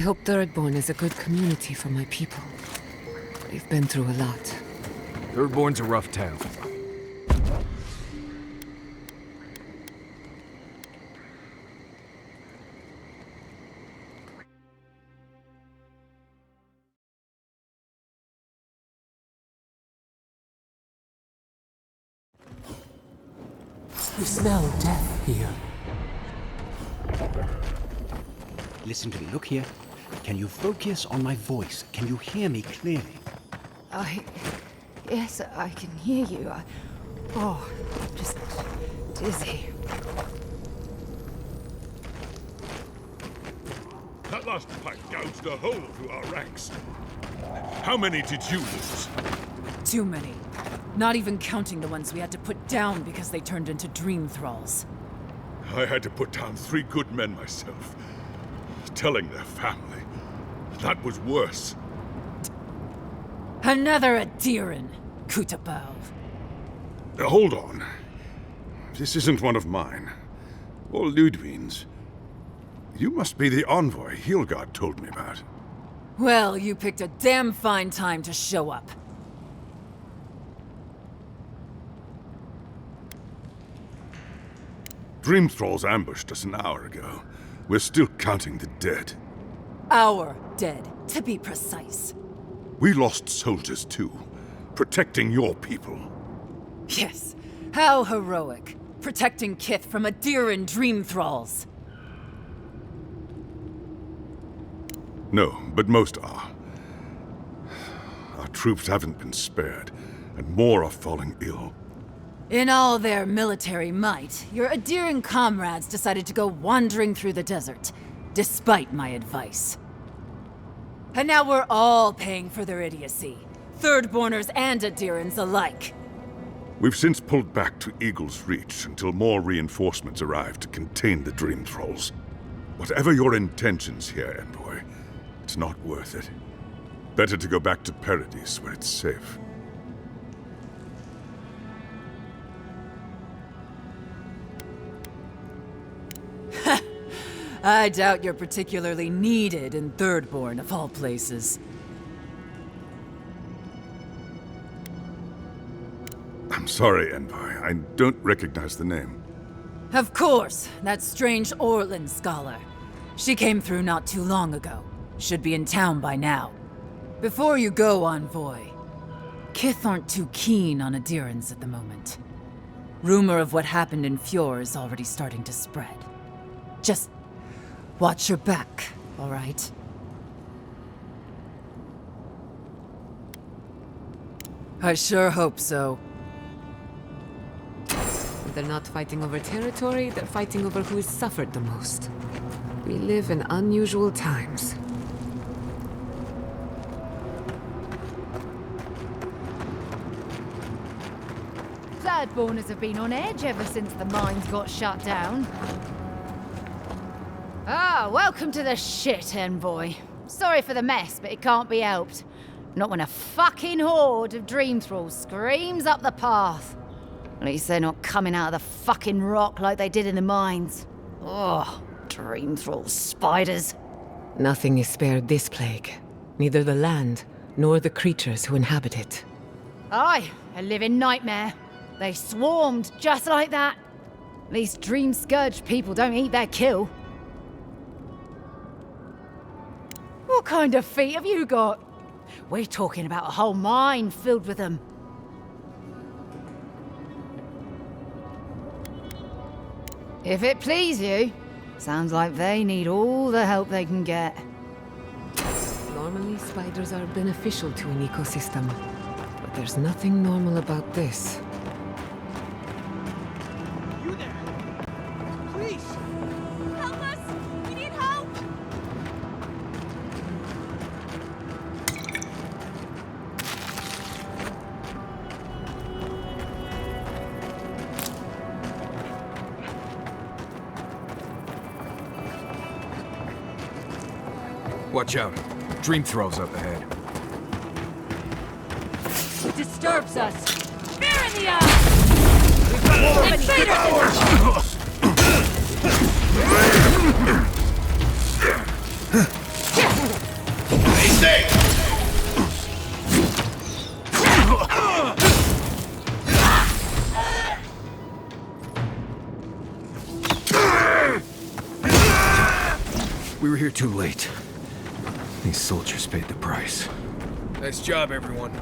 I hope Thirdborn is a good community for my people. They've been through a lot. Thirdborn's a rough town. You smell death here. Listen to me. Look here. Can you focus on my voice? Can you hear me clearly? Yes, I can hear you. Just dizzy. That last fight gouged a hole through our ranks. How many did you lose? Too many. Not even counting the ones we had to put down because they turned into dream thralls. I had to put down 3 good men myself. Telling their family. That was worse. Another Adiran, Kutabal. Hold on. This isn't one of mine. Or Ludwig's. You must be the envoy Hilgard told me about. Well, you picked a damn fine time to show up. Dream Thralls ambushed us an hour ago. We're still counting the dead. Our dead, to be precise. We lost soldiers too, protecting your people. Yes, how heroic. Protecting Kith from Adiran dream thralls. No, but most are. Our troops haven't been spared, and more are falling ill. In all their military might, your Adiran comrades decided to go wandering through the desert, despite my advice. And now we're all paying for their idiocy. Thirdborners and Adirans alike. We've since pulled back to Eagle's Reach until more reinforcements arrive to contain the Dream Thralls. Whatever your intentions here, Envoy, it's not worth it. Better to go back to Paradise where it's safe. I doubt you're particularly needed in Thirdborn, of all places. I'm sorry, Envoy. I don't recognize the name. Of course, that strange Orlin scholar. She came through not too long ago. Should be in town by now. Before you go, Envoy, Kith aren't too keen on Adirans at the moment. Rumor of what happened in Fjord is already starting to spread. Just watch your back, all right? I sure hope so. They're not fighting over territory, they're fighting over who has suffered the most. We live in unusual times. Thirdborners have been on edge ever since the mines got shut down. Welcome to the shit, Envoy. Sorry for the mess, but it can't be helped. Not when a fucking horde of Dream Thralls screams up the path. At least they're not coming out of the fucking rock like they did in the mines. Dream Thrall spiders. Nothing is spared this plague. Neither the land, nor the creatures who inhabit it. Aye, a living nightmare. They swarmed just like that. At least Dream Scourge people don't eat their kill. What kind of feet have you got? We're talking about a whole mine filled with them. If it please you, sounds like they need all the help they can get. Normally, spiders are beneficial to an ecosystem. But there's nothing normal about this. You there? Please! Help us! We need help! Watch out. Dream Thralls up ahead. It disturbs us. Spear in the eye! We've got invaders in Too late. These soldiers paid the price. Nice job, everyone.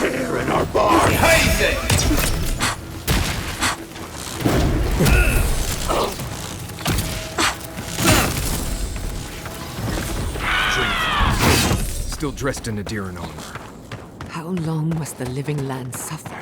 Here in our barn! Still dressed in Adiran armor. How long must the living land suffer?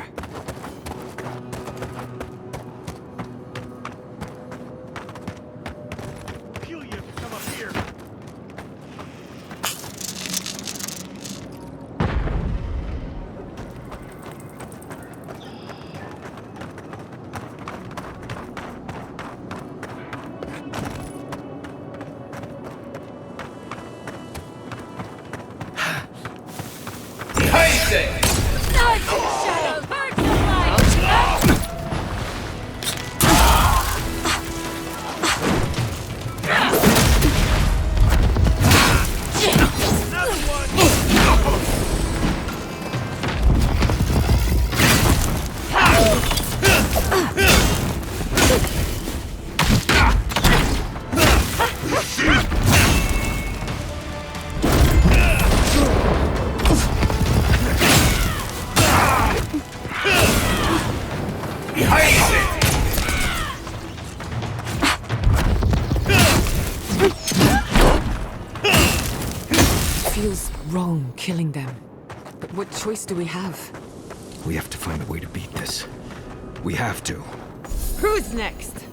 Feels wrong killing them. But what choice do we have? We have to find a way to beat this. We have to. Who's next?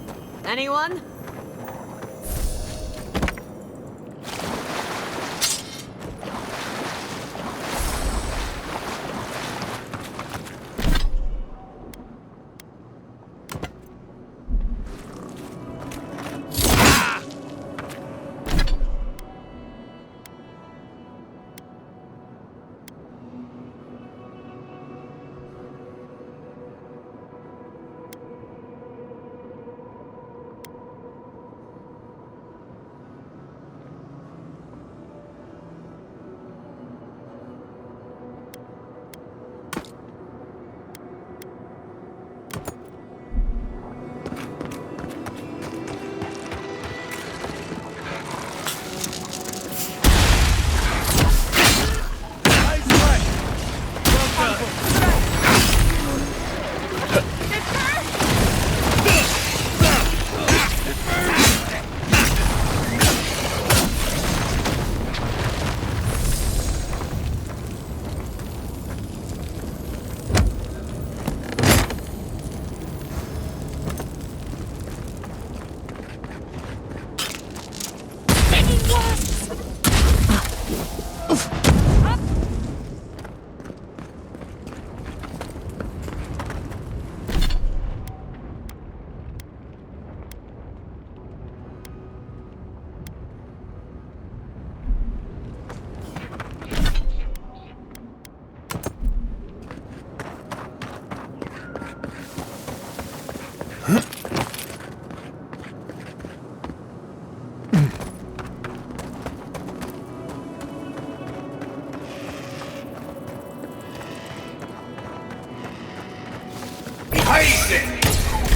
Anyone?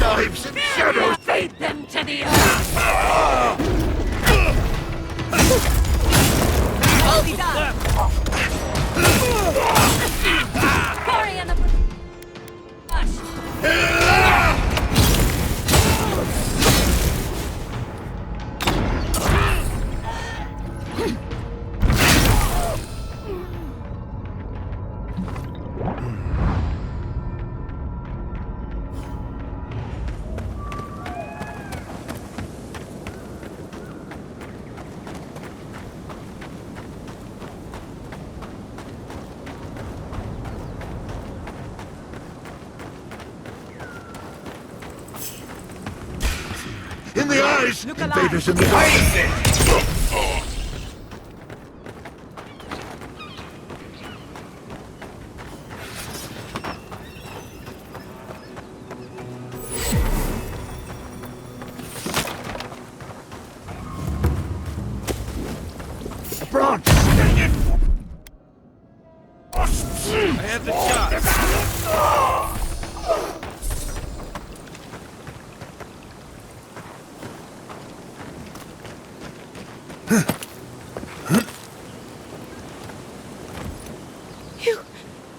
Knives and shadows! Feed them to the earth! Hold on! Quarry in the bush! In the eyes! Invaders in the eyes! front! I have the shot!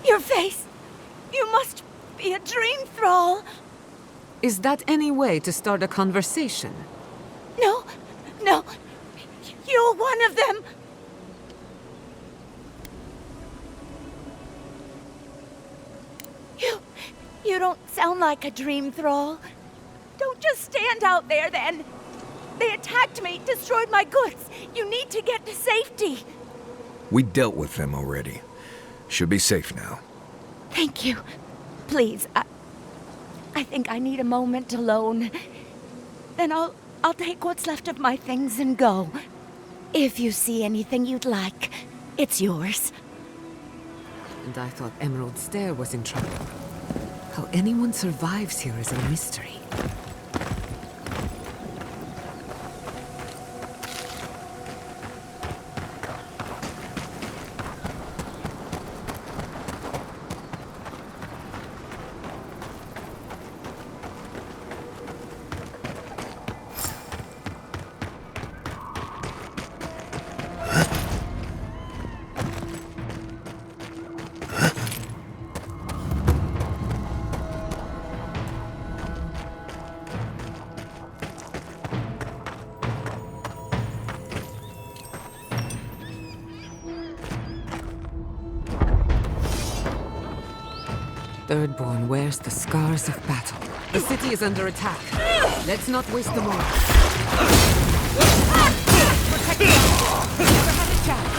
Your face! You must be a dream thrall! Is that any way to start a conversation? No, no. You're one of them! You don't sound like a dream thrall. Don't just stand out there then. They attacked me, destroyed my goods. You need to get to safety. We dealt with them already. Should be safe now. Thank you. Please, I think I need a moment alone. Then I'll take what's left of my things and go. If you see anything you'd like, it's yours. And I thought Emerald Stair was in trouble. How anyone survives here is a mystery. Thirdborn wears the scars of battle. The city is under attack. Let's not waste the moment. Protect the never had a chance.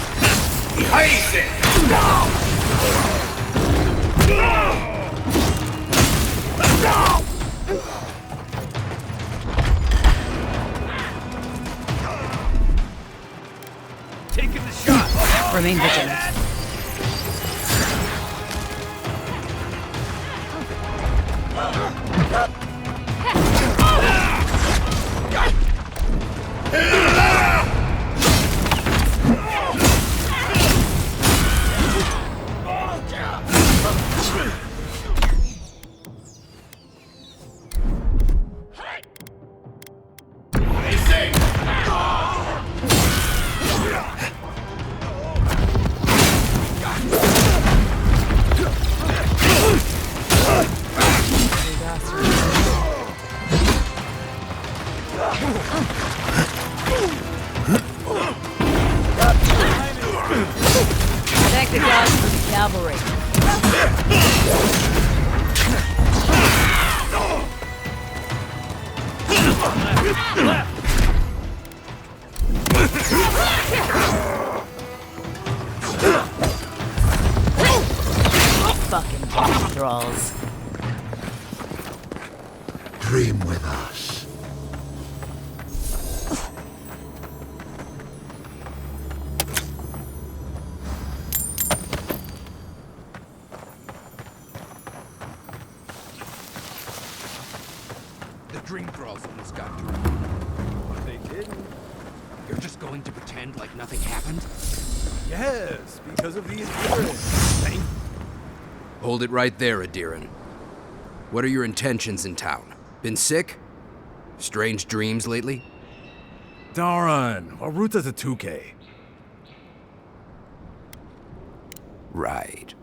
Taking the shot! Remain vigilant. Protect the guards from the cavalry. Fucking bomb thralls. Dream with us. The dream thralls almost got through. But they didn't. You're just going to pretend like nothing happened? Yes, because of the Adherents. Hold it right there, Adiran. What are your intentions in town? Been sick? Strange dreams lately? Darn, our route's a 2K. Right.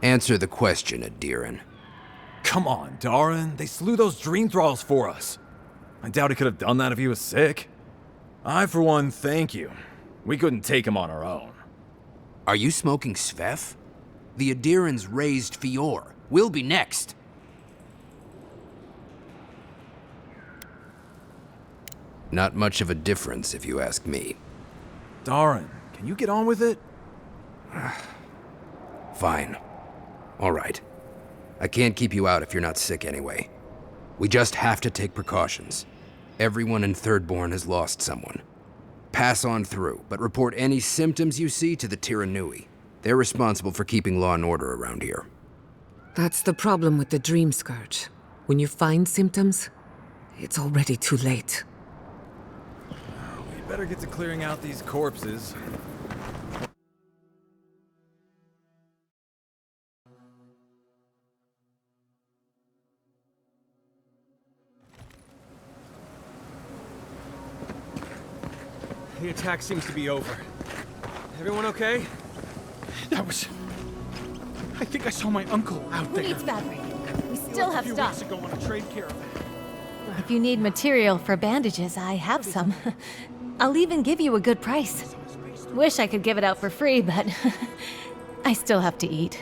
Answer the question, Adiran. Come on, Darren. They slew those dream thralls for us. I doubt he could have done that if he was sick. I, for one, thank you. We couldn't take him on our own. Are you smoking Sveth? The Adirans raised Fior. We'll be next. Not much of a difference, if you ask me. Darren, can you get on with it? Fine. All right. I can't keep you out if you're not sick anyway. We just have to take precautions. Everyone in Thirdborn has lost someone. Pass on through, but report any symptoms you see to the Tiranui. They're responsible for keeping law and order around here. That's the problem with the Dream Scourge. When you find symptoms, it's already too late. Better get to clearing out these corpses. The attack seems to be over. Everyone okay? That was... I think I saw my uncle out Who there. needs fabric? We still have A few stuff. weeks ago on a trade caravan. If you need material for bandages, I have some. I'll even give you a good price. Wish I could give it out for free, but I still have to eat.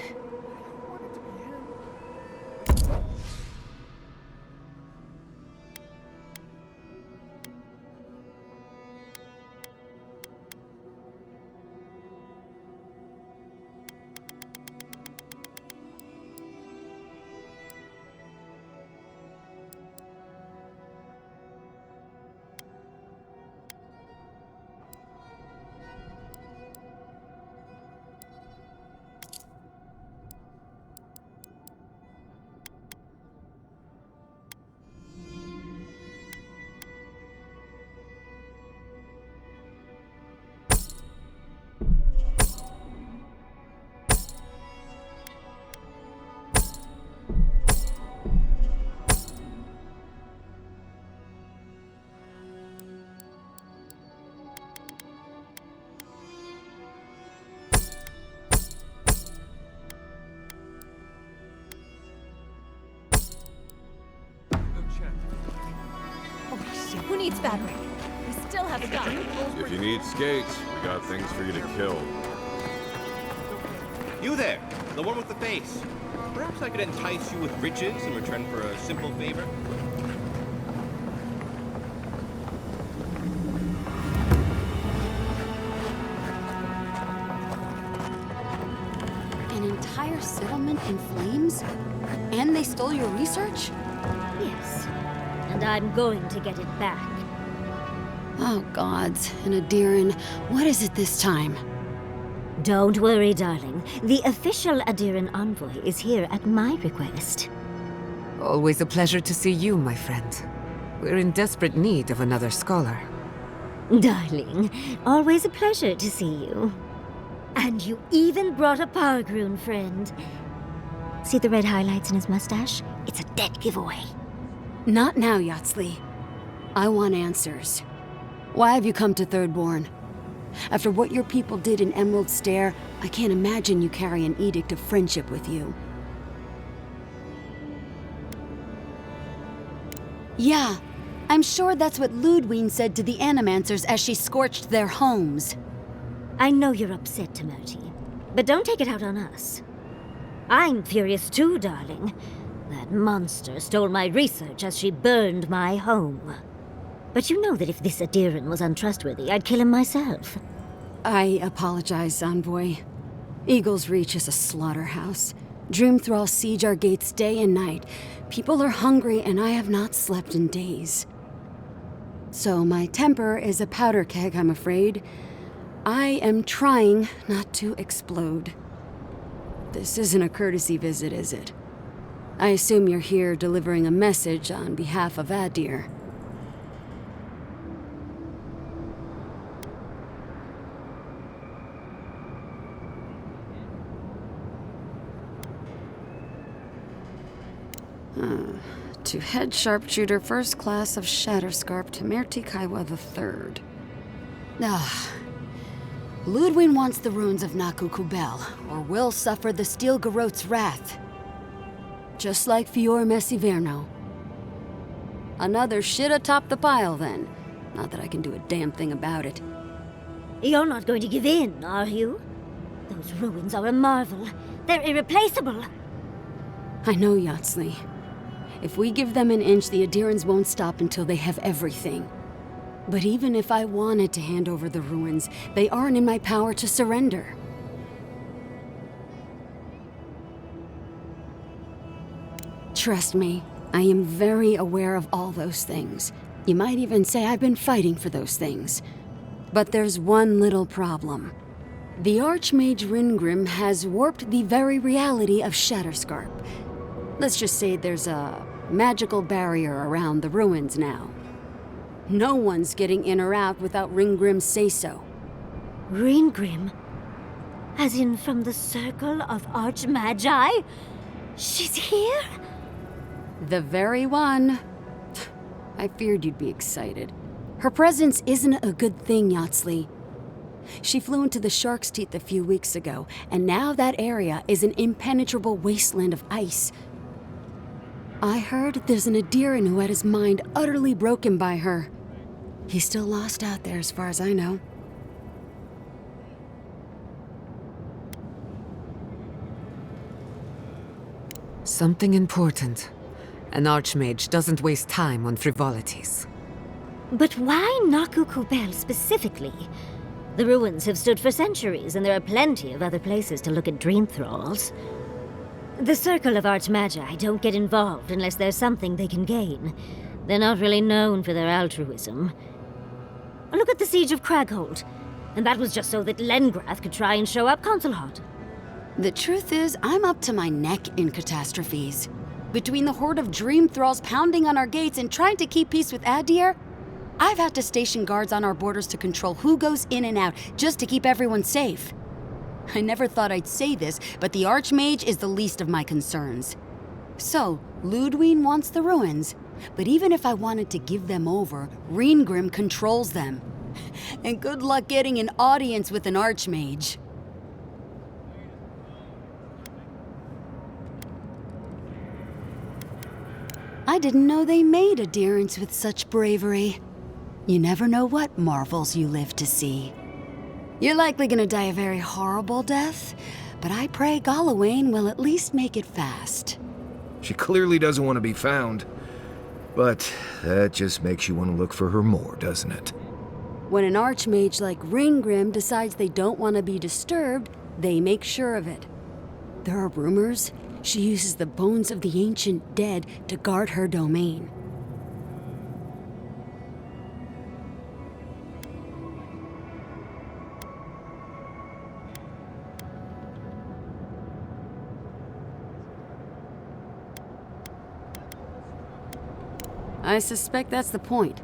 Who needs fabric? We still have stuff. If you need skates, we got things for you to kill. You there, the one with the face. Perhaps I could entice you with riches in return for a simple favor? An entire settlement in flames? And they stole your research? Yes. And I'm going to get it back. Oh, gods. And Adiran, what is it this time? Don't worry, darling. The official Adiran envoy is here at my request. Always a pleasure to see you, my friend. We're in desperate need of another scholar. Darling, always a pleasure to see you. And you even brought a Pargroon friend. See the red highlights in his mustache? It's a dead giveaway. Not now, Yatsli. I want answers. Why have you come to Thirdborn? After what your people did in Emerald Stair, I can't imagine you carry an edict of friendship with you. Yeah, I'm sure that's what Ludwine said to the Animancers as she scorched their homes. I know you're upset, Timoti, but don't take it out on us. I'm furious too, darling. That monster stole my research as she burned my home. But you know that if this Adiran was untrustworthy, I'd kill him myself. I apologize, Envoy. Eagle's Reach is a slaughterhouse. Dreamthralls siege our gates day and night. People are hungry, and I have not slept in days. So my temper is a powder keg, I'm afraid. I am trying not to explode. This isn't a courtesy visit, is it? I assume you're here delivering a message on behalf of Adir. To head sharpshooter first class of Shatterscarp to Merti Kaiwa III. Ludwin wants the ruins of Naku Kubel, or will suffer the Steel Garrote's wrath. Just like Fior Messiverno. Another shit atop the pile, then. Not that I can do a damn thing about it. You're not going to give in, are you? Those ruins are a marvel. They're irreplaceable. I know, Yatsli. If we give them an inch, the Adirans won't stop until they have everything. But even if I wanted to hand over the ruins, they aren't in my power to surrender. Trust me, I am very aware of all those things. You might even say I've been fighting for those things. But there's one little problem. The Archmage Ringrim has warped the very reality of Shatterscarp. Let's just say there's a magical barrier around the ruins now. No one's getting in or out without Ringgrim's say-so. Ringgrim? As in from the Circle of Archmagi? She's here? The very one. I feared you'd be excited. Her presence isn't a good thing, Yatsley. She flew into the Shark's Teeth a few weeks ago, and now that area is an impenetrable wasteland of ice. I heard there's an Adiran who had his mind utterly broken by her. He's still lost out there as far as I know. Something important. An archmage doesn't waste time on frivolities. But why Nakukubel specifically? The ruins have stood for centuries, and there are plenty of other places to look at dream thralls. The Circle of Archmagi don't get involved unless there's something they can gain. They're not really known for their altruism. Look at the Siege of Craghold. And that was just so that Lengrath could try and show up Consulhot. The truth is, I'm up to my neck in catastrophes. Between the horde of dream thralls pounding on our gates and trying to keep peace with Adir, I've had to station guards on our borders to control who goes in and out, just to keep everyone safe. I never thought I'd say this, but the Archmage is the least of my concerns. So, Ludwine wants the ruins, but even if I wanted to give them over, Ringgrim controls them. And good luck getting an audience with an Archmage. I didn't know they made adherents with such bravery. You never know what marvels you live to see. You're likely gonna die a very horrible death, but I pray Galawain will at least make it fast. She clearly doesn't want to be found, but that just makes you want to look for her more, doesn't it? When an archmage like Ringgrim decides they don't want to be disturbed, they make sure of it. There are rumors she uses the bones of the ancient dead to guard her domain. I suspect that's the point.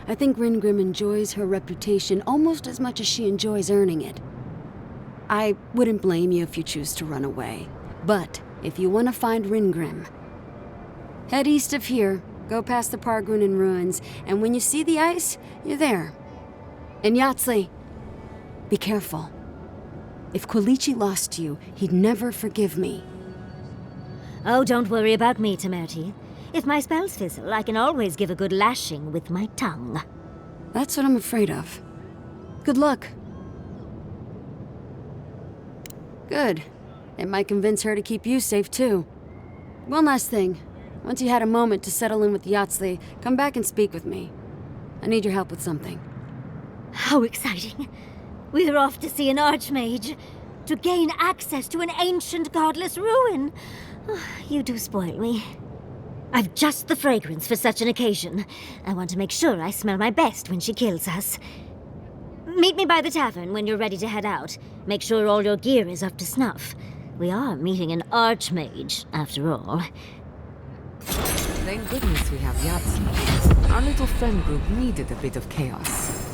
I think Ringgrim enjoys her reputation almost as much as she enjoys earning it. I wouldn't blame you if you choose to run away. But if you want to find Ringgrim, head east of here, go past the Pargunan ruins, and when you see the ice, you're there. And Yatsley, be careful. If Quilichi lost you, he'd never forgive me. Oh, don't worry about me, Temerti. If my spells fizzle, I can always give a good lashing with my tongue. That's what I'm afraid of. Good luck. Good. It might convince her to keep you safe, too. One last thing. Once you had a moment to settle in with Yatsley, come back and speak with me. I need your help with something. How exciting. We're off to see an archmage. To gain access to an ancient godless ruin. You do spoil me. I've just the fragrance for such an occasion. I want to make sure I smell my best when she kills us. Meet me by the tavern when you're ready to head out. Make sure all your gear is up to snuff. We are meeting an archmage, after all. Thank goodness we have Yatsley. Our little friend group needed a bit of chaos.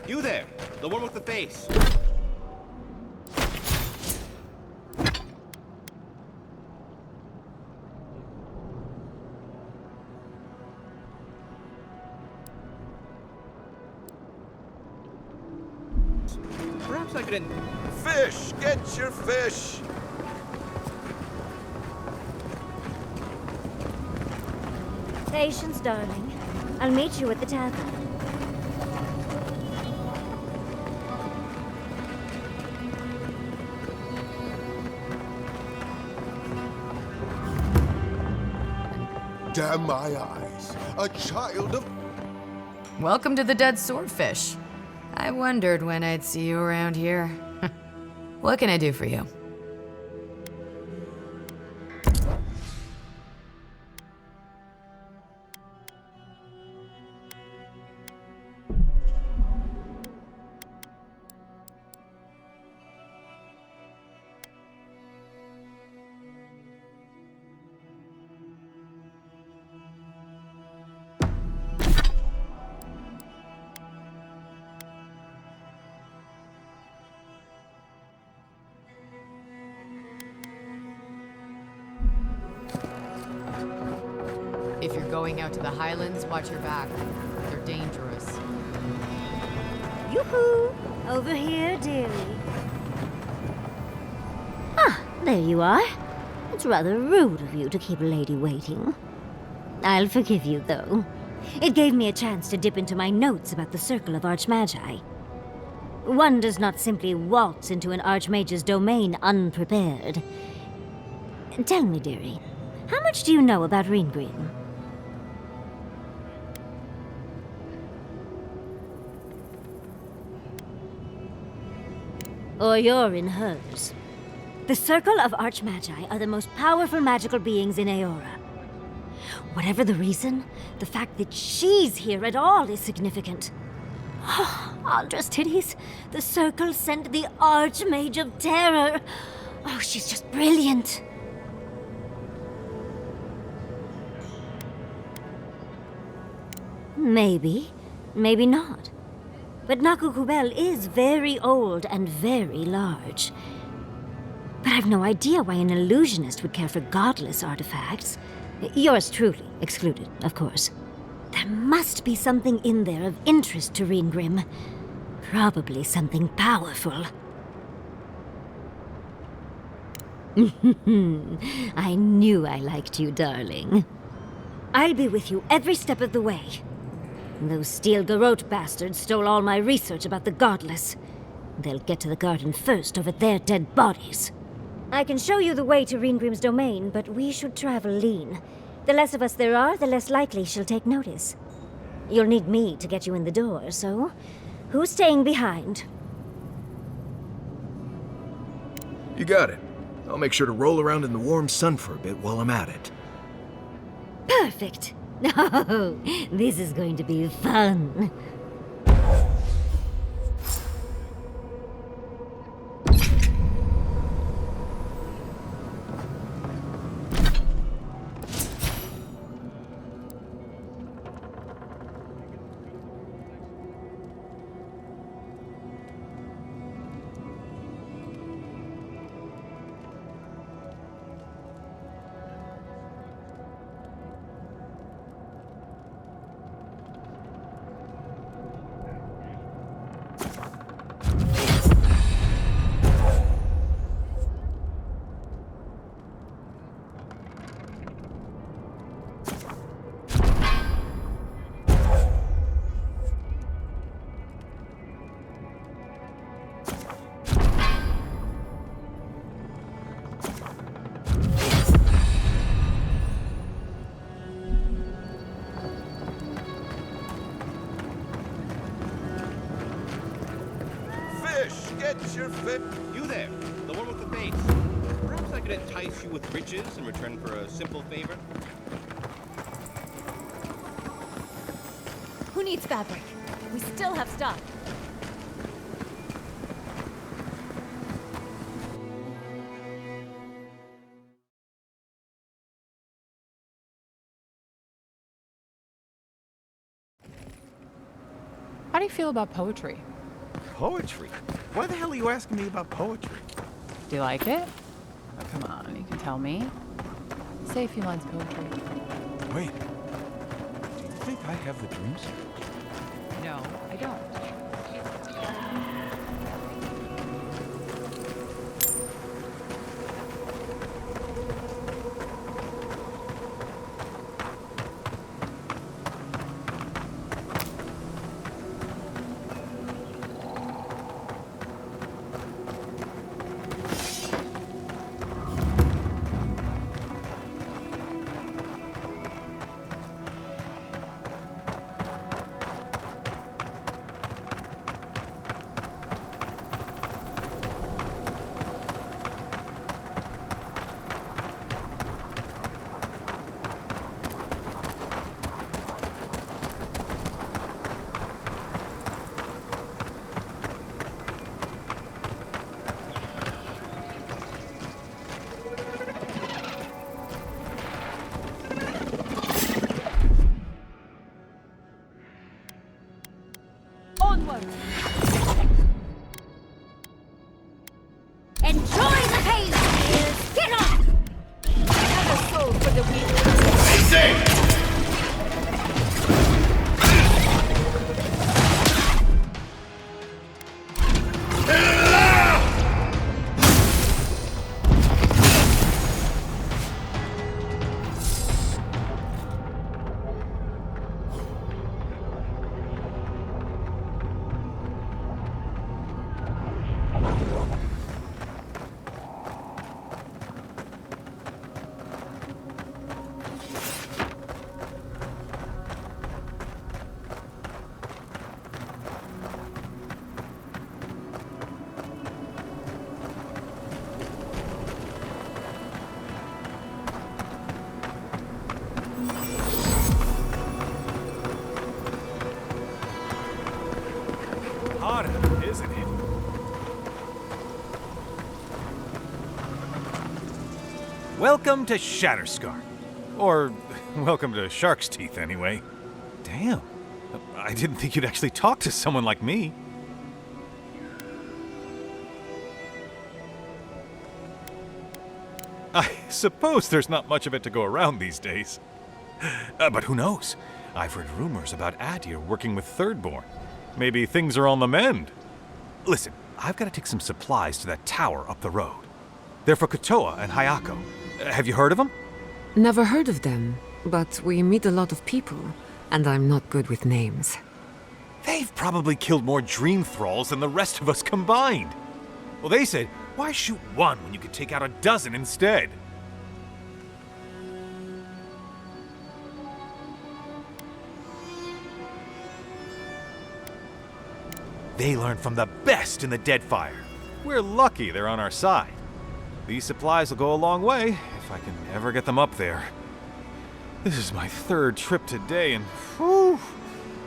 You there, the one with the face. Perhaps I could... Fish! Get your fish! Patience, darling. I'll meet you at the tavern. Damn my eyes. A child of... Welcome to the Dead Swordfish. I wondered when I'd see you around here. What can I do for you? If you're going out to the Highlands, watch your back. They're dangerous. Yoo-hoo! Over here, dearie. Ah, there you are. It's rather rude of you to keep a lady waiting. I'll forgive you, though. It gave me a chance to dip into my notes about the Circle of Archmagi. One does not simply waltz into an Archmage's domain unprepared. Tell me, dearie, how much do you know about Reengrim? Or you're in hers. The Circle of Archmagi are the most powerful magical beings in Eora. Whatever the reason, the fact that she's here at all is significant. Aldra's titties, the Circle sent the Archmage of Terror. Oh, she's just brilliant. Maybe, maybe not. But Nakukubel is very old and very large. But I've no idea why an illusionist would care for godless artifacts. Yours truly excluded, of course. There must be something in there of interest to Reengrim. Probably something powerful. I knew I liked you, darling. I'll be with you every step of the way. Those Steel Garrote bastards stole all my research about the Godless. They'll get to the garden first over their dead bodies. I can show you the way to Reengrim's domain, but we should travel lean. The less of us there are, the less likely she'll take notice. You'll need me to get you in the door, so who's staying behind? You got it. I'll make sure to roll around in the warm sun for a bit while I'm at it. Perfect. Oh, this is going to be fun. Get your fit. You there, the one with the face. Perhaps I could entice you with riches in return for a simple favor. Who needs fabric? We still have stock. How do you feel about poetry? Poetry? Why the hell are you asking me about poetry? Do you like it? Oh, come on, you can tell me. Say a few lines of poetry. Wait. Do you think I have the dreams? No, I don't. Hard, isn't it? Welcome to Shatterscar. Or, welcome to Shark's Teeth, anyway. Damn. I didn't think you'd actually talk to someone like me. I suppose there's not much of it to go around these days. But who knows? I've heard rumors about Adir working with Thirdborn. Maybe things are on the mend. Listen, I've got to take some supplies to that tower up the road. They're for Kotoa and Hayako. Have you heard of them? Never heard of them, but we meet a lot of people, and I'm not good with names. They've probably killed more dream thralls than the rest of us combined. Well, they said, why shoot one when you could take out a dozen instead? They learn from the best in the Deadfire. We're lucky they're on our side. These supplies will go a long way, if I can ever get them up there. This is my third trip today, and whew,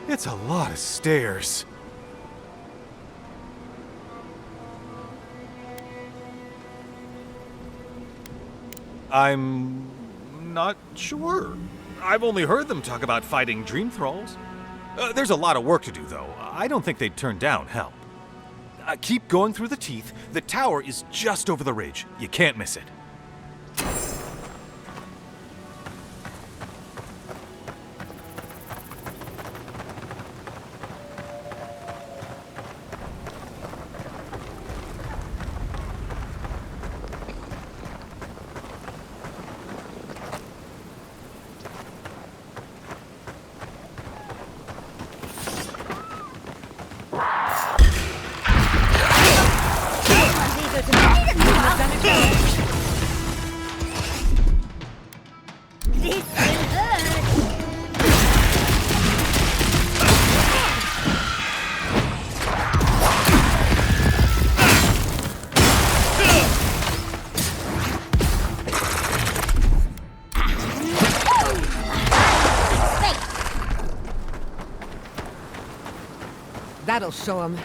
it's a lot of stairs. I'm not sure. I've only heard them talk about fighting dream thralls. There's a lot of work to do, though. I don't think they'd turn down help. Keep going through the teeth. The tower is just over the ridge. You can't miss it. That'll show him.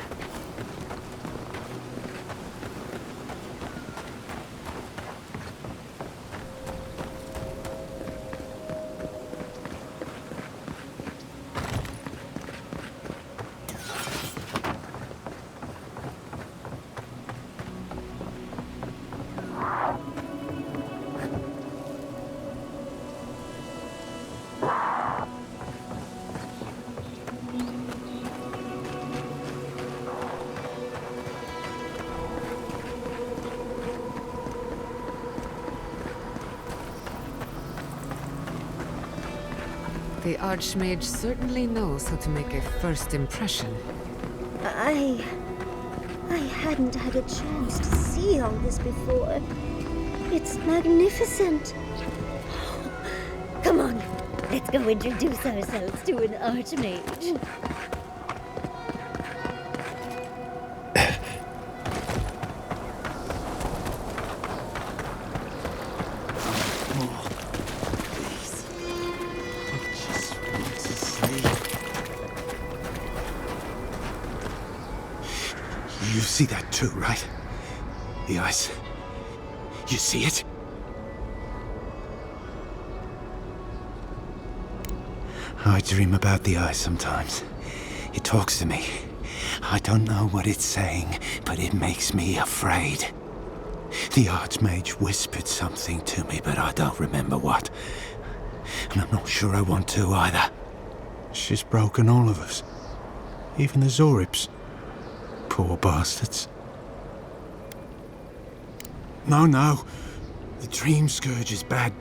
The Archmage certainly knows how to make a first impression. I hadn't had a chance to see all this before. It's magnificent. Come on, let's go introduce ourselves to an Archmage. You see that too, right? The ice. You see it? I dream about the ice sometimes. It talks to me. I don't know what it's saying, but it makes me afraid. The Archmage whispered something to me, but I don't remember what. And I'm not sure I want to either. She's broken all of us. Even the Zoribs. Poor bastards. No. The Dream Scourge is bad,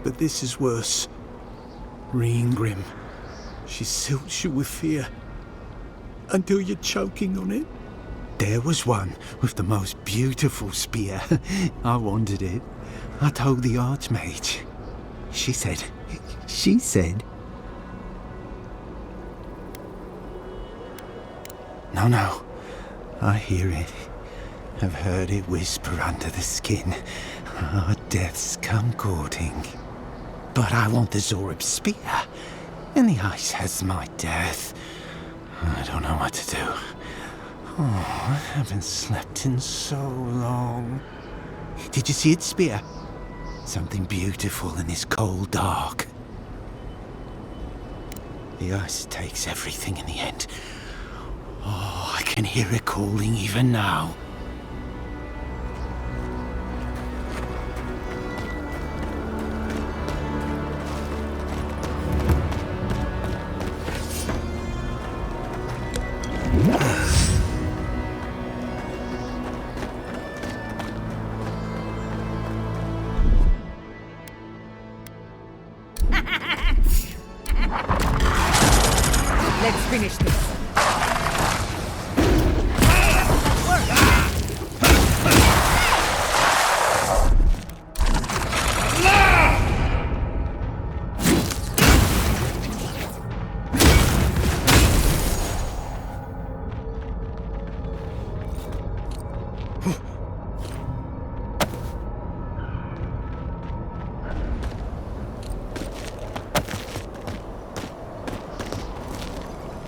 but this is worse. Grim. She silts you with fear. Until you're choking on it. There was one with the most beautiful spear. I wanted it. I told the Archmage. She said... No. I hear it. I've heard it whisper under the skin. Our deaths come courting. But I want the Zorib spear. And the ice has my death. I don't know what to do. Oh, I haven't slept in so long. Did you see its spear? Something beautiful in this cold dark. The ice takes everything in the end. Oh, I can hear it calling even now. Let's finish this.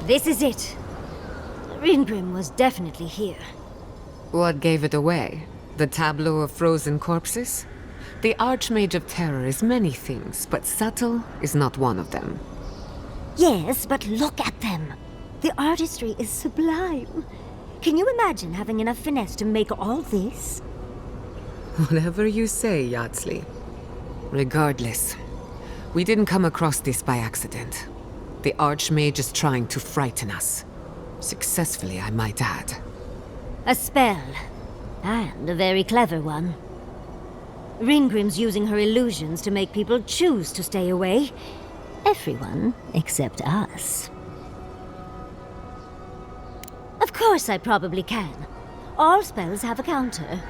This is it. Ringrim was definitely here. What gave it away? The tableau of frozen corpses? The Archmage of Terror is many things, but subtle is not one of them. Yes, but look at them. The artistry is sublime. Can you imagine having enough finesse to make all this? Whatever you say, Yardsley. Regardless, we didn't come across this by accident. The Archmage is trying to frighten us. Successfully, I might add. A spell. And a very clever one. Ringrim's using her illusions to make people choose to stay away. Everyone except us. Of course I probably can. All spells have a counter.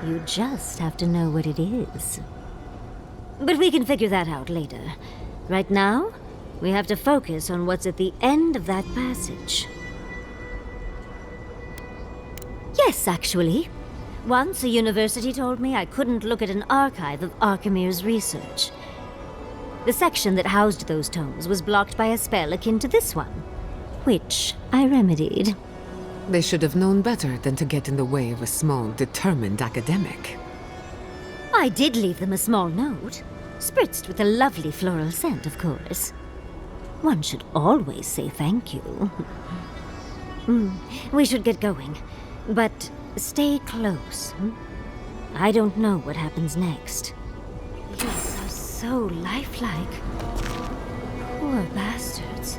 You just have to know what it is. But we can figure that out later. Right now, we have to focus on what's at the end of that passage. Yes, actually. Once a university told me I couldn't look at an archive of Archimir's research. The section that housed those tomes was blocked by a spell akin to this one, which I remedied. They should have known better than to get in the way of a small, determined academic. I did leave them a small note, spritzed with a lovely floral scent, of course. One should always say thank you. We should get going, but stay close. I don't know what happens next. These are so lifelike. Poor bastards.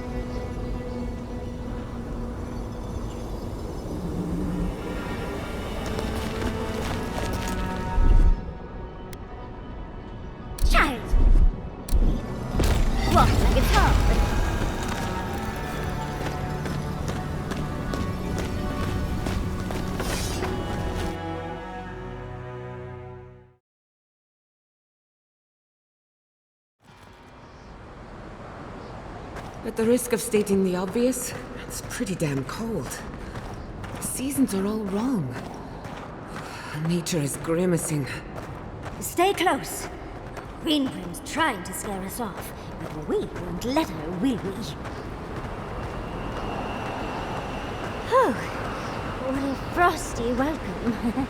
Child! Walk like it's hard. At the risk of stating the obvious, it's pretty damn cold. The seasons are all wrong. Nature is grimacing. Stay close. Ringrim's trying to scare us off, but we won't let her, will we? Oh, what a frosty welcome.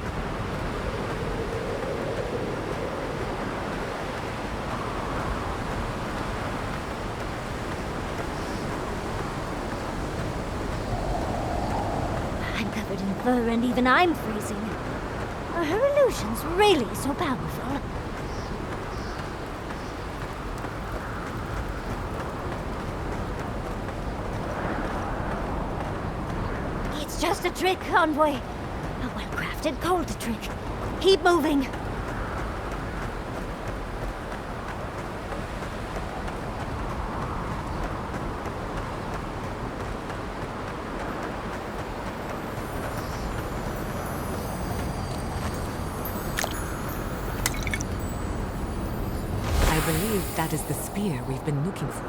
I'm covered in fur and even I'm freezing. Are her illusions really so powerful? It's just a trick, Envoy. A well-crafted cold trick. Keep moving. I believe that is the spear we've been looking for.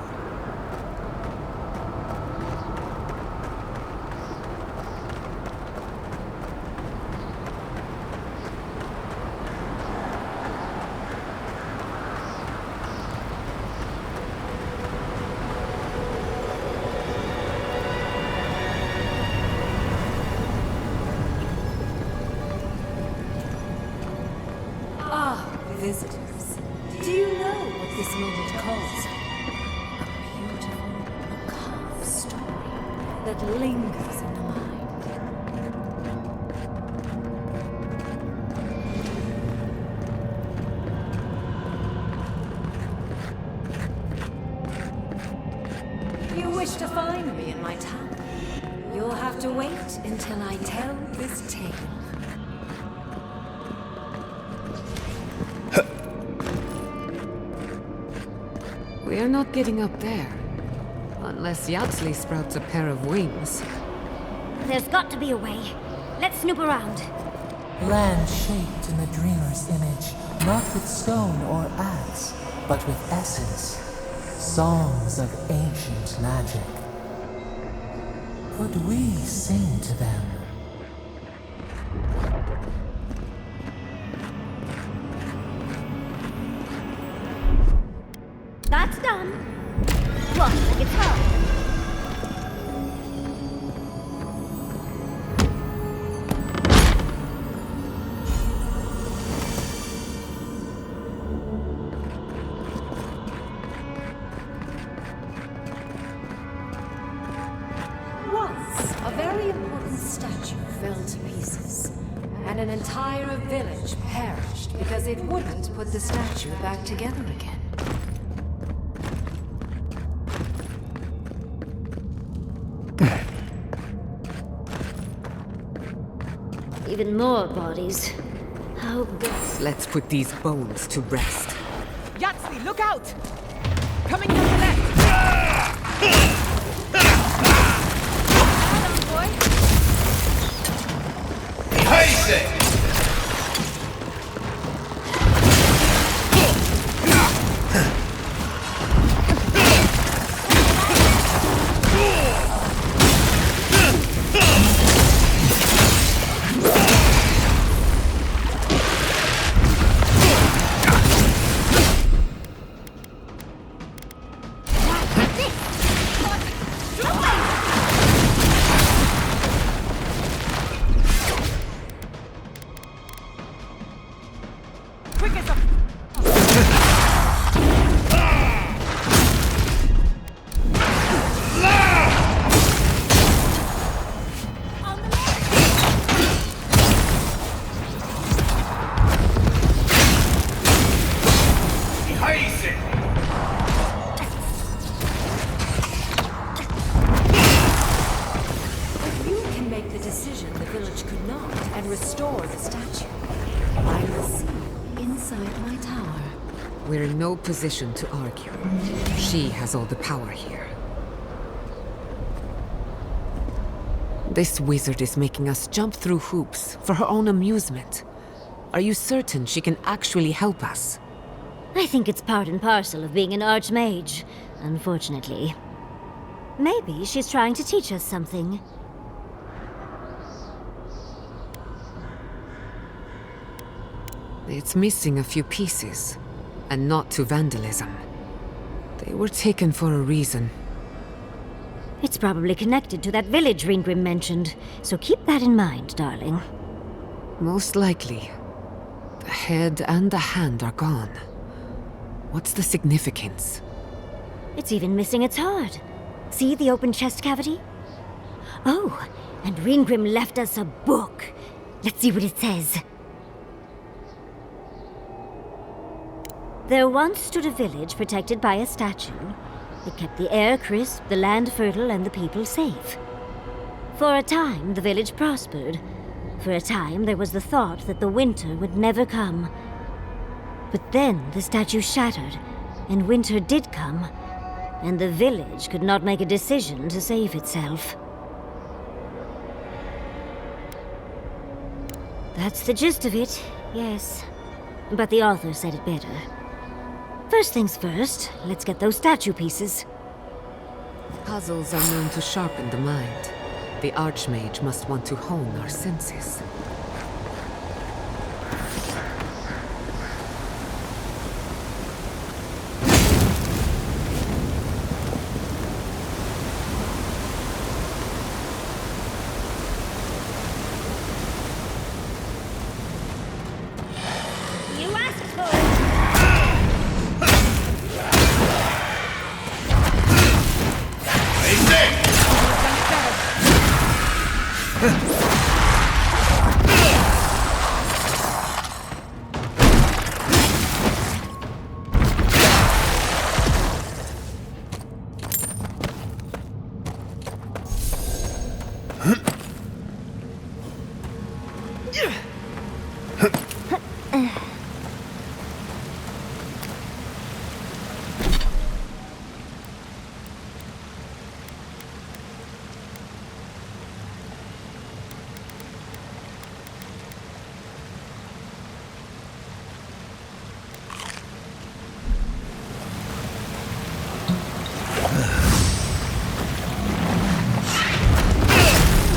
Visitors, do you know what this moment calls for? A beautiful, macabre story that lingers in the mind. You wish to find me in my tower? You'll have to wait until I tell this tale. We're not getting up there. Unless Yatsley sprouts a pair of wings. There's got to be a way. Let's snoop around. Land shaped in the dreamer's image, not with stone or axe, but with essence. Songs of ancient magic. Could we sing to them? That's done. Looks like it's hard. Once, a very important statue fell to pieces, and an entire village perished because it wouldn't put the statue back together again. Even more bodies. How good. Let's put these bones to rest. Yatsley, look out! Coming down the left! We're in no position to argue. She has all the power here. This wizard is making us jump through hoops for her own amusement. Are you certain she can actually help us? I think it's part and parcel of being an archmage, unfortunately. Maybe she's trying to teach us something. It's missing a few pieces, and not to vandalism. They were taken for a reason. It's probably connected to that village Ringrim mentioned, so keep that in mind, darling. Most likely. The head and the hand are gone. What's the significance? It's even missing its heart. See the open chest cavity? Oh, and Ringrim left us a book. Let's see what it says. There once stood a village protected by a statue. It kept the air crisp, the land fertile, and the people safe. For a time, the village prospered. For a time, there was the thought that the winter would never come. But then the statue shattered, and winter did come, and the village could not make a decision to save itself. That's the gist of it, yes. But the author said it better. First things first, let's get those statue pieces. Puzzles are known to sharpen the mind. The Archmage must want to hone our senses. You asked for it!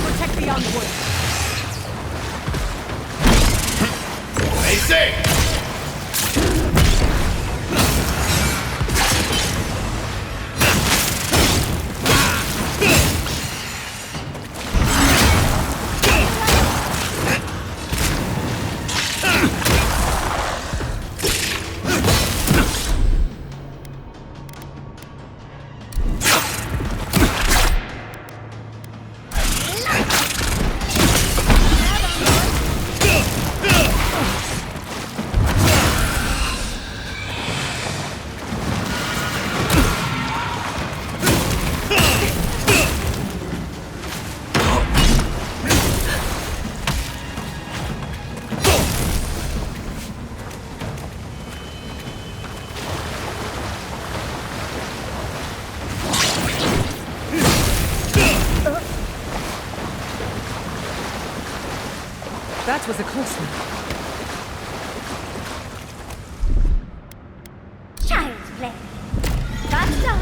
Protect the envoy. Stay safe! That was a close one. Child's play. That's done.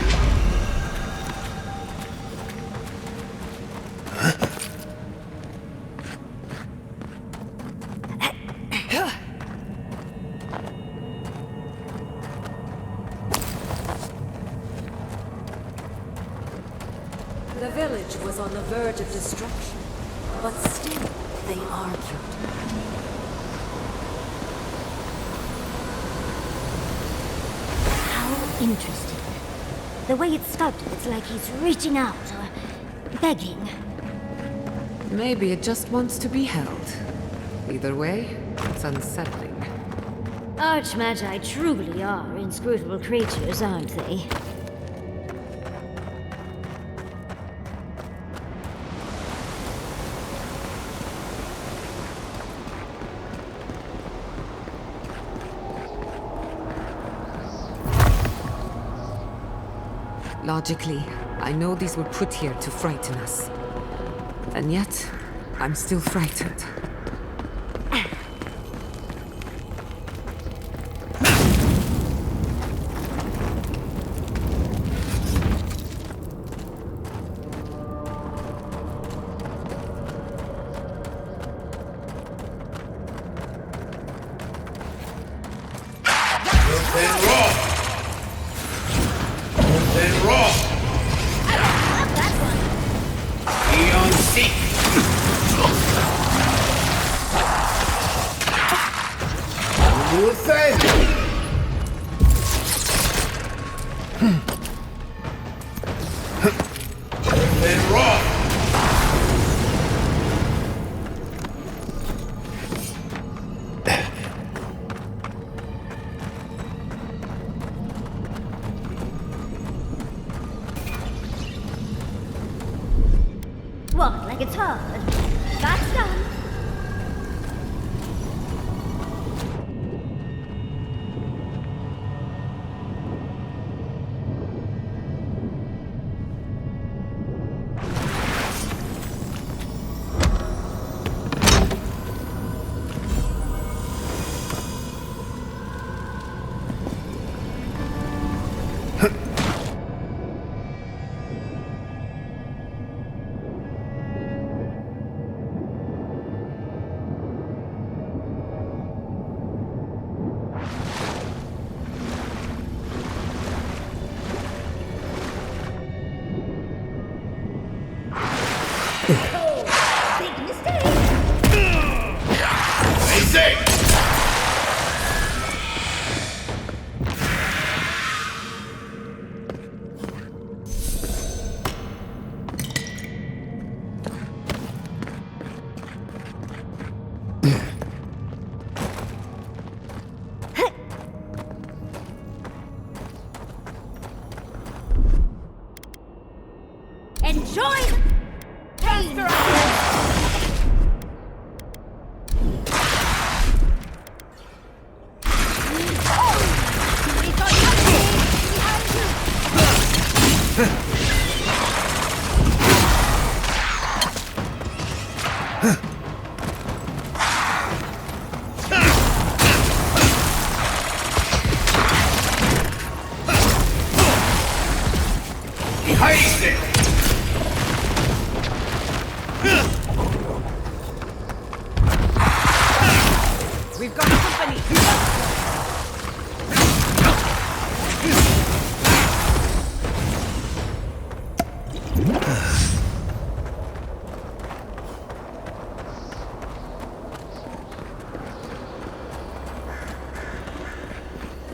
The village was on the verge of destruction, but still they argued. How interesting. The way it's sculpted, it's like he's reaching out or begging. Maybe it just wants to be held. Either way, it's unsettling. Archmagi truly are inscrutable creatures, aren't they? Logically, I know these were put here to frighten us. And yet, I'm still frightened. What, like like it's hard. That's done. Enjoy pain. We've got company!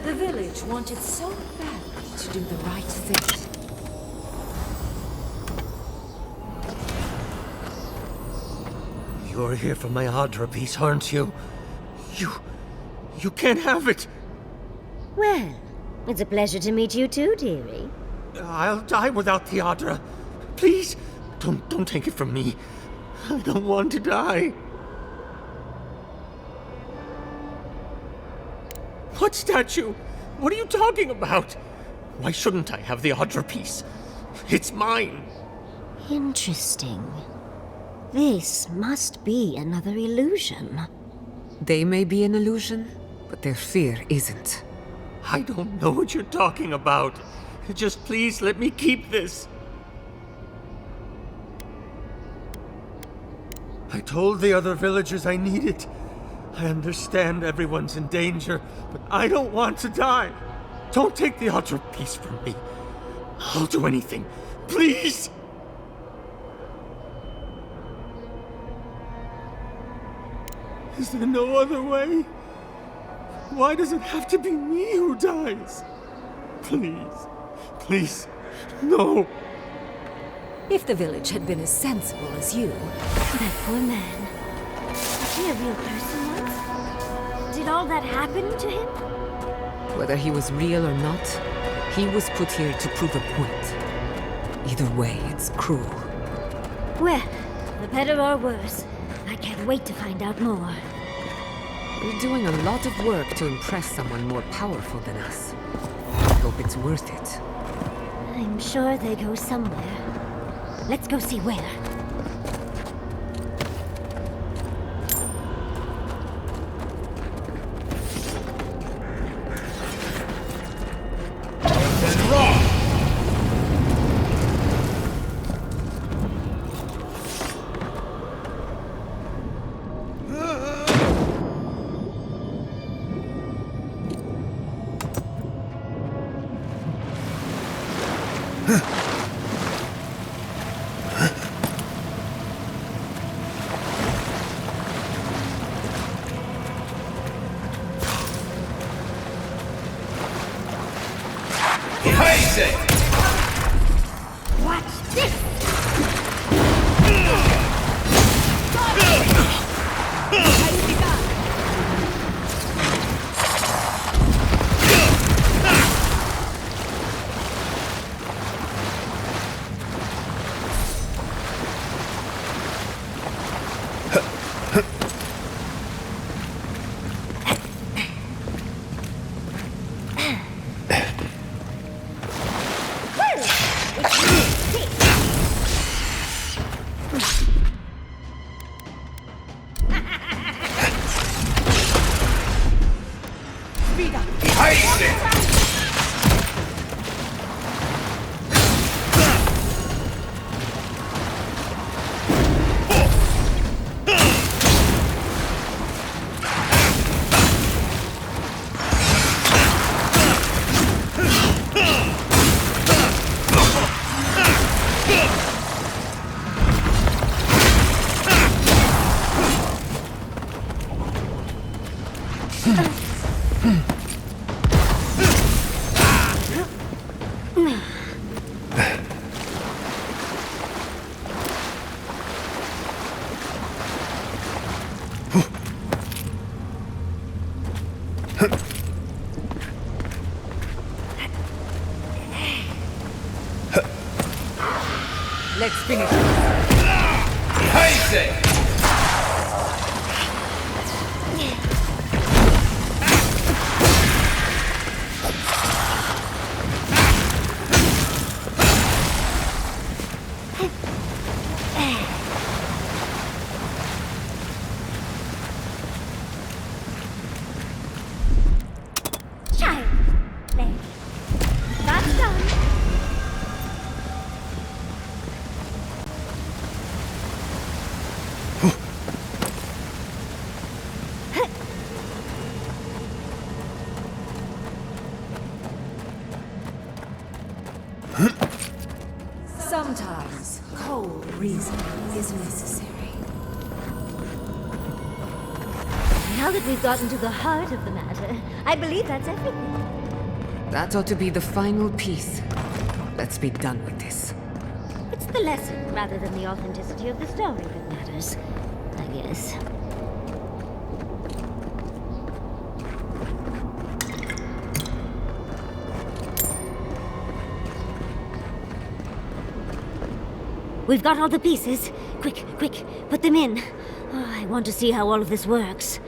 The village wanted so badly to do the right thing. You're here for my Adra piece, aren't you? You can't have it! Well, it's a pleasure to meet you too, dearie. I'll die without the Adra. Please, don't take it from me. I don't want to die. What statue? What are you talking about? Why shouldn't I have the Adra piece? It's mine. Interesting. This must be another illusion. They may be an illusion, but their fear isn't. I don't know what you're talking about. Just please let me keep this. I told the other villagers I need it. I understand everyone's in danger, but I don't want to die. Don't take the Adra piece from me. I'll do anything. Please! Is there no other way? Why does it have to be me who dies? Please, please, no. If the village had been as sensible as you... That poor man. Was he a real person once? Did all that happen to him? Whether he was real or not, he was put here to prove a point. Either way, it's cruel. Well, for better or worse, I can't wait to find out more. We're doing a lot of work to impress someone more powerful than us. I hope it's worth it. I'm sure they go somewhere. Let's go see where. Let's finish. Child. There. That's done. Sometimes cold reason is necessary. Now that we've gotten to the heart of the matter, I believe that's everything. That ought to be the final piece. Let's be done with this. It's the lesson rather than the authenticity of the story that matters, I guess. We've got all the pieces. Quick, quick, put them in. Oh, I want to see how all of this works.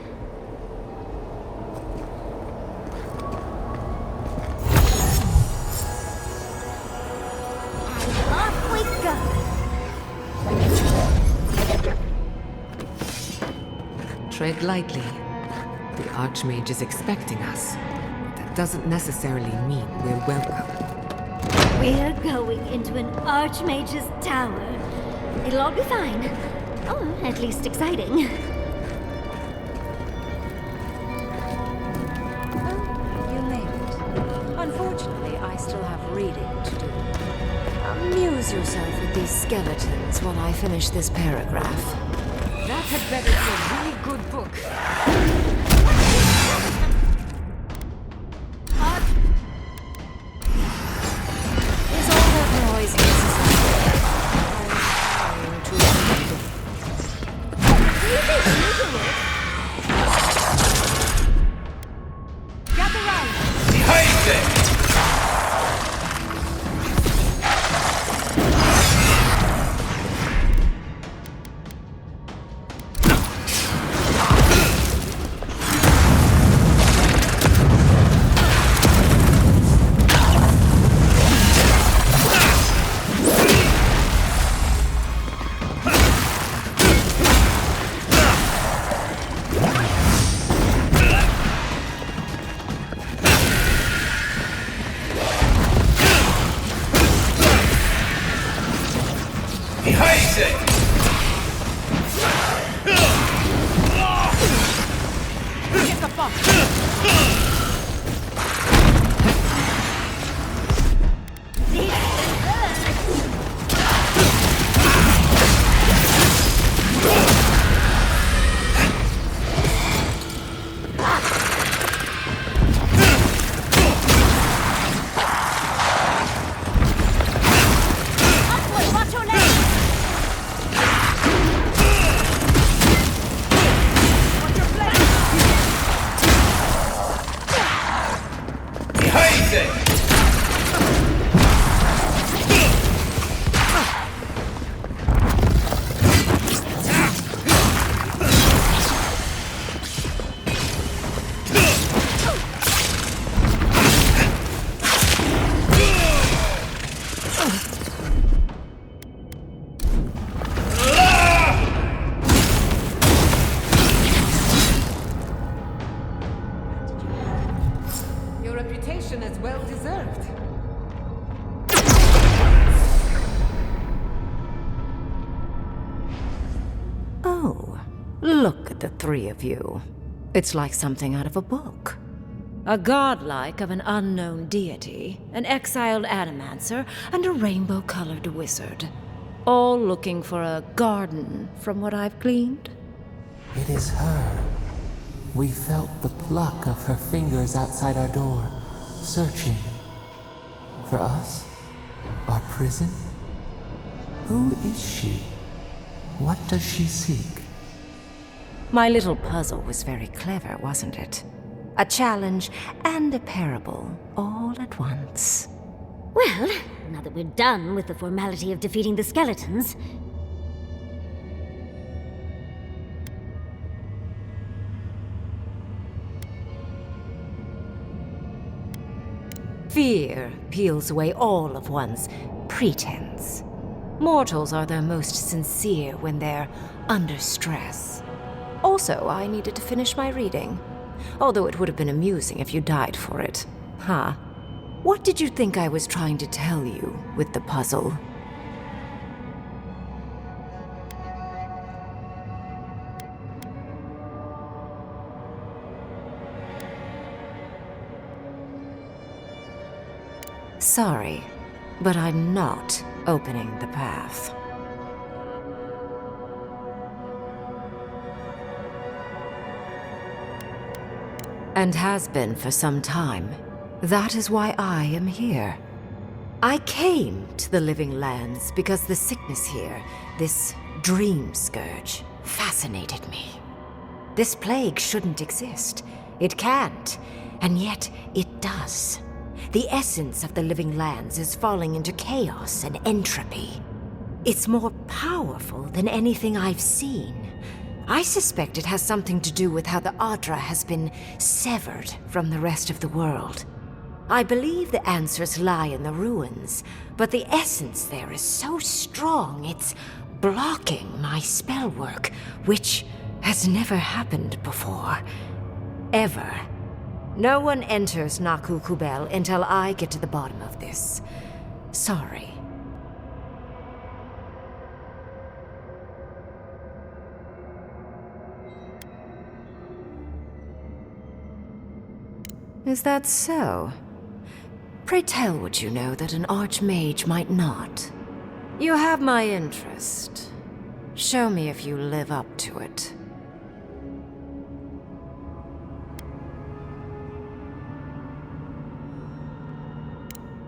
And off we go. Tread lightly. The Archmage is expecting us. That doesn't necessarily mean we're welcome. We're going into an Archmage's tower. It'll all be fine. Or at least exciting. You made it. Unfortunately, I still have reading to do. Amuse yourself with these skeletons while I finish this paragraph. That had better be a really good book. Is all that noise necessary? I'm trying to Gather round! Is well deserved. Oh, look at the three of you. It's like something out of a book. A godlike of an unknown deity, an exiled animancer, and a rainbow-colored wizard. All looking for a garden, from what I've gleaned. It is her. We felt the pluck of her fingers outside our door, searching. For us? Our prison? Who is she? What does she seek? My little puzzle was very clever, wasn't it? A challenge and a parable, all at once. Well, now that we're done with the formality of defeating the skeletons... Fear peels away all of one's pretense. Mortals are their most sincere when they're under stress. Also, I needed to finish my reading. Although it would have been amusing if you died for it. Huh? What did you think I was trying to tell you with the puzzle? Sorry, but I'm not opening the path. And has been for some time. That is why I am here. I came to the Living Lands because the sickness here, this dream scourge, fascinated me. This plague shouldn't exist. It can't, and yet it does. The essence of the Living Lands is falling into chaos and entropy. It's more powerful than anything I've seen. I suspect it has something to do with how the Adra has been severed from the rest of the world. I believe the answers lie in the ruins, but the essence there is so strong it's blocking my spell work, which has never happened before. Ever. No one enters Naku Kubel until I get to the bottom of this. Sorry. Is that so? Pray tell what you know that an archmage might not. You have my interest. Show me if you live up to it.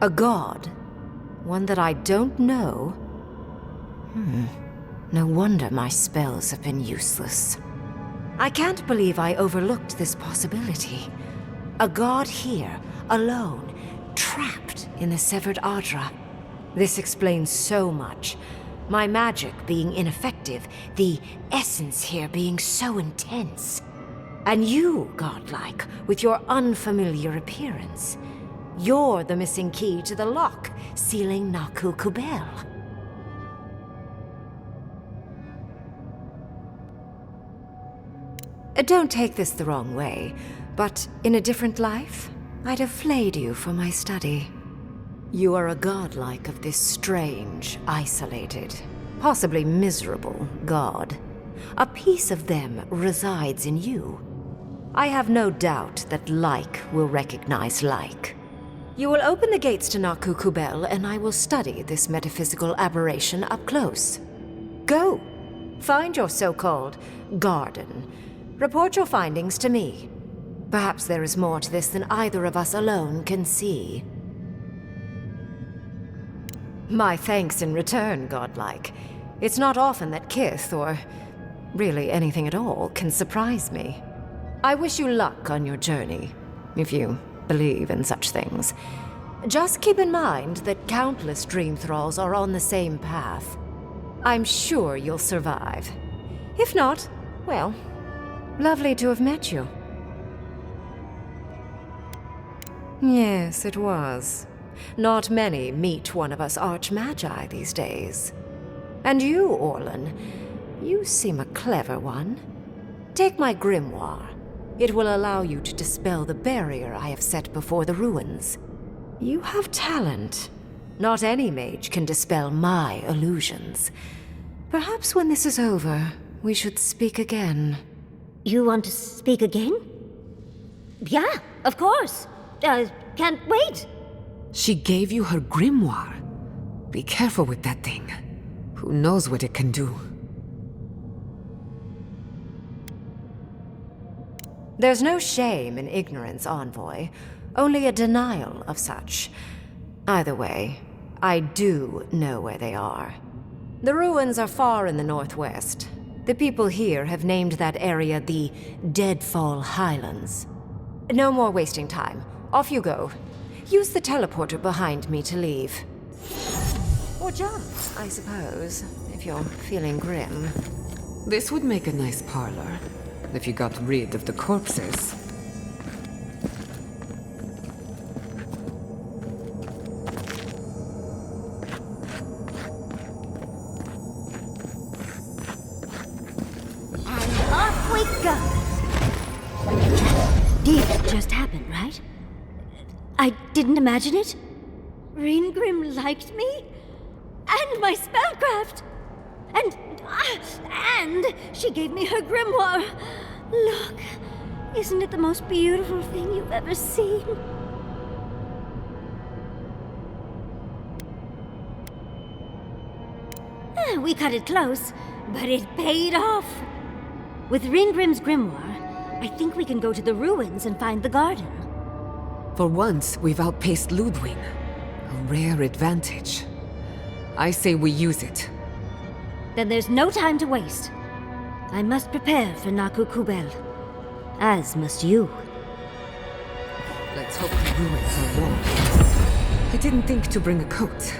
A god? One that I don't know? No wonder my spells have been useless. I can't believe I overlooked this possibility. A god here, alone, trapped in the severed Adra. This explains so much. My magic being ineffective, the essence here being so intense. And you, godlike, with your unfamiliar appearance. You're the missing key to the lock, sealing Naku Kubel. Don't take this the wrong way, but in a different life, I'd have flayed you for my study. You are a godlike of this strange, isolated, possibly miserable god. A piece of them resides in you. I have no doubt that like will recognize like. You will open the gates to Naku Kubel, and I will study this metaphysical aberration up close. Go! Find your so-called garden. Report your findings to me. Perhaps there is more to this than either of us alone can see. My thanks in return, godlike. It's not often that Kith, or really anything at all, can surprise me. I wish you luck on your journey, if you believe in such things. Just keep in mind that countless dream thralls are on the same path. I'm sure you'll survive. If not, well, lovely to have met you. Yes, it was. Not many meet one of us archmagi these days. And you, Orlan, you seem a clever one. Take my grimoire. It will allow you to dispel the barrier I have set before the ruins. You have talent. Not any mage can dispel my illusions. Perhaps when this is over, we should speak again. You want to speak again? Yeah, of course. Can't wait. She gave you her grimoire. Be careful with that thing. Who knows what it can do? There's no shame in ignorance, Envoy. Only a denial of such. Either way, I do know where they are. The ruins are far in the northwest. The people here have named that area the Deadfall Highlands. No more wasting time. Off you go. Use the teleporter behind me to leave. Or jump, I suppose, if you're feeling grim. This would make a nice parlor, if you got rid of the corpses. And off we go! That did just happen, right? I didn't imagine it? Ringrim liked me? And my spellcraft! And she gave me her grimoire! Look, isn't it the most beautiful thing you've ever seen? We cut it close, but it paid off. With Ringrim's grimoire, I think we can go to the ruins and find the garden. For once, we've outpaced Ludwig. A rare advantage. I say we use it. Then there's no time to waste. I must prepare for Naku Kubel. As must you. Let's hope the ruins are warm. I didn't think to bring a coat.